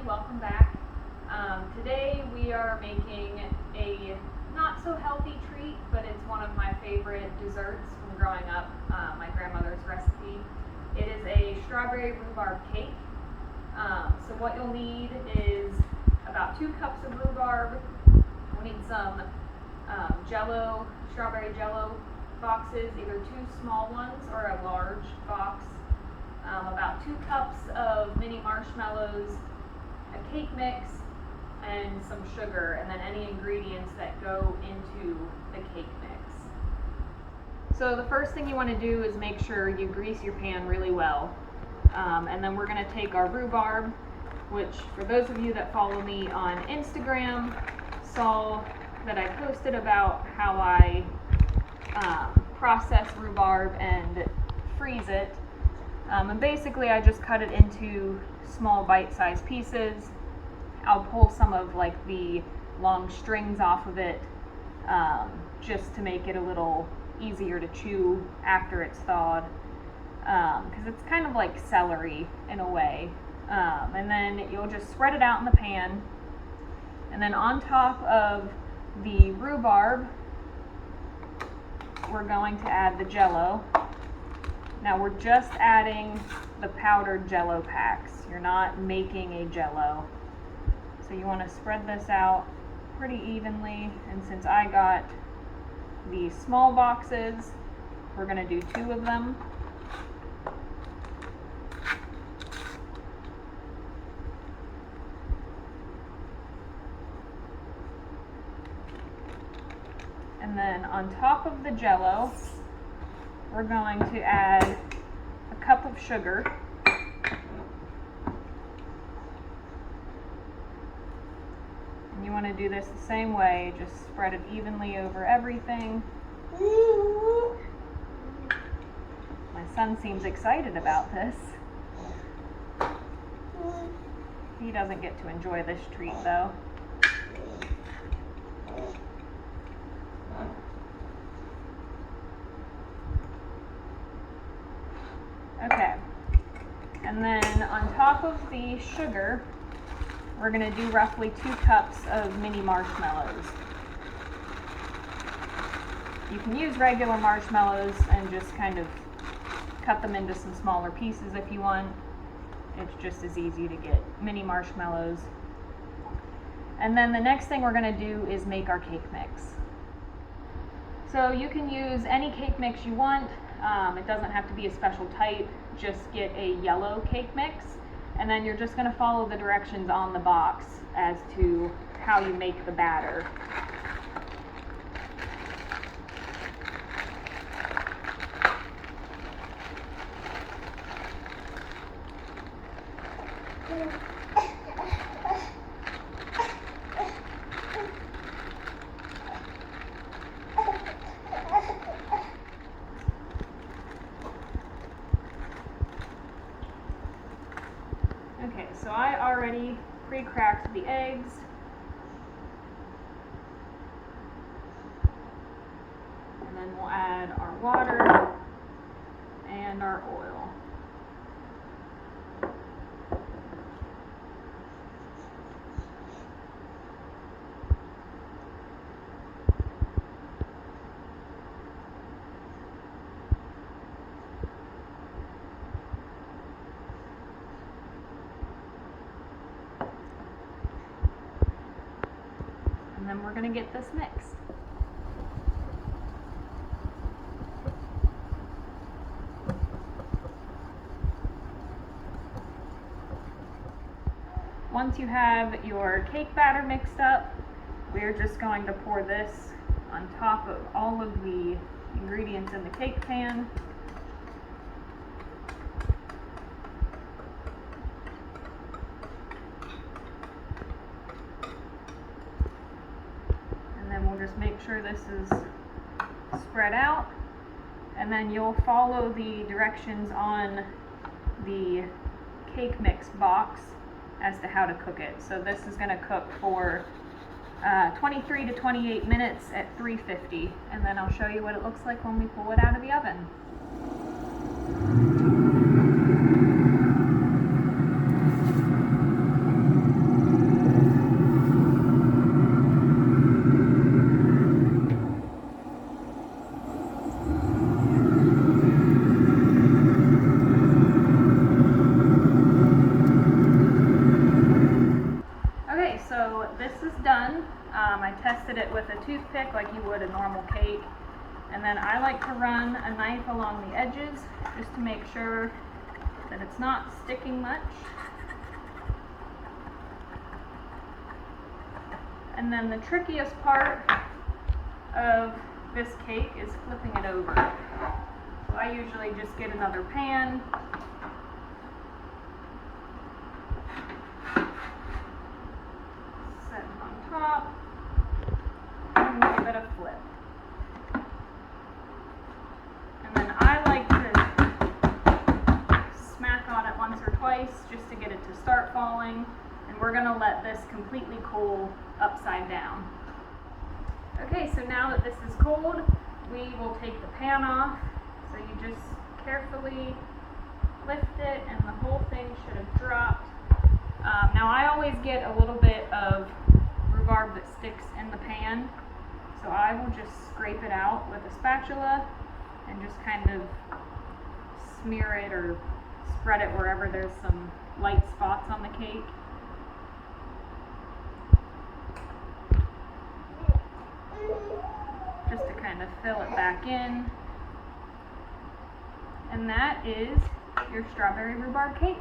welcome back. Today we are making a not so healthy treat, but it's one of my favorite desserts from growing up, my grandmother's recipe. It is a strawberry rhubarb cake. So what you'll need is about 2 cups of rhubarb. We'll need some jello, strawberry jello boxes, either 2 small ones or a large box. About 2 cups of mini marshmallows, a cake mix, and some sugar, and then any ingredients that go into the cake mix. So the first thing you want to do is make sure you grease your pan really well. And then we're going to take our rhubarb, which for those of you that follow me on Instagram saw that I posted about how I process rhubarb and freeze it. And basically I just cut it into small bite-sized pieces. I'll pull some of like the long strings off of it just to make it a little easier to chew after it's thawed, because it's kind of like celery in a way. And then you'll just spread it out in the pan, and then on top of the rhubarb we're going to add the jello. Now we're just adding the powdered jello packs. You're not making a jello. So you want to spread this out pretty evenly, and since I got the small boxes, we're going to do 2 of them. And then on top of the jello, we're going to add a cup of sugar. And you want to do this the same way, just spread it evenly over everything. My son seems excited about this. He doesn't get to enjoy this treat though. Okay, and then on top of the sugar, we're going to do roughly 2 cups of mini marshmallows. You can use regular marshmallows and just kind of cut them into some smaller pieces if you want. It's just as easy to get mini marshmallows. And then the next thing we're going to do is make our cake mix. So you can use any cake mix you want. It doesn't have to be a special type. Just get a yellow cake mix, and then you're just going to follow the directions on the box as to how you make the batter. Okay, so I already pre-cracked the eggs. And then we'll add our water and our oil. And then we're going to get this mixed. Once you have your cake batter mixed up, we're just going to pour this on top of all of the ingredients in the cake pan. Just make sure this is spread out, and then you'll follow the directions on the cake mix box as to how to cook it. So this is going to cook for 23 to 28 minutes at 350, and then I'll show you what it looks like when we pull it out of the oven. you would a normal cake. And then I like to run a knife along the edges just to make sure that it's not sticking much. And then the trickiest part of this cake is flipping it over. So I usually just get another pan, set it on top, and give it a flip. And then I like to smack on it once or twice just to get it to start falling. And we're going to let this completely cool upside down. Okay, so now that this is cold, we will take the pan off. So you just carefully lift it and the whole thing should have dropped. Now I always get a little bit of rhubarb that sticks in the pan. So I will just scrape it out with a spatula and just kind of smear it or spread it wherever there's some light spots on the cake. Just to kind of fill it back in. And that is your strawberry rhubarb cake.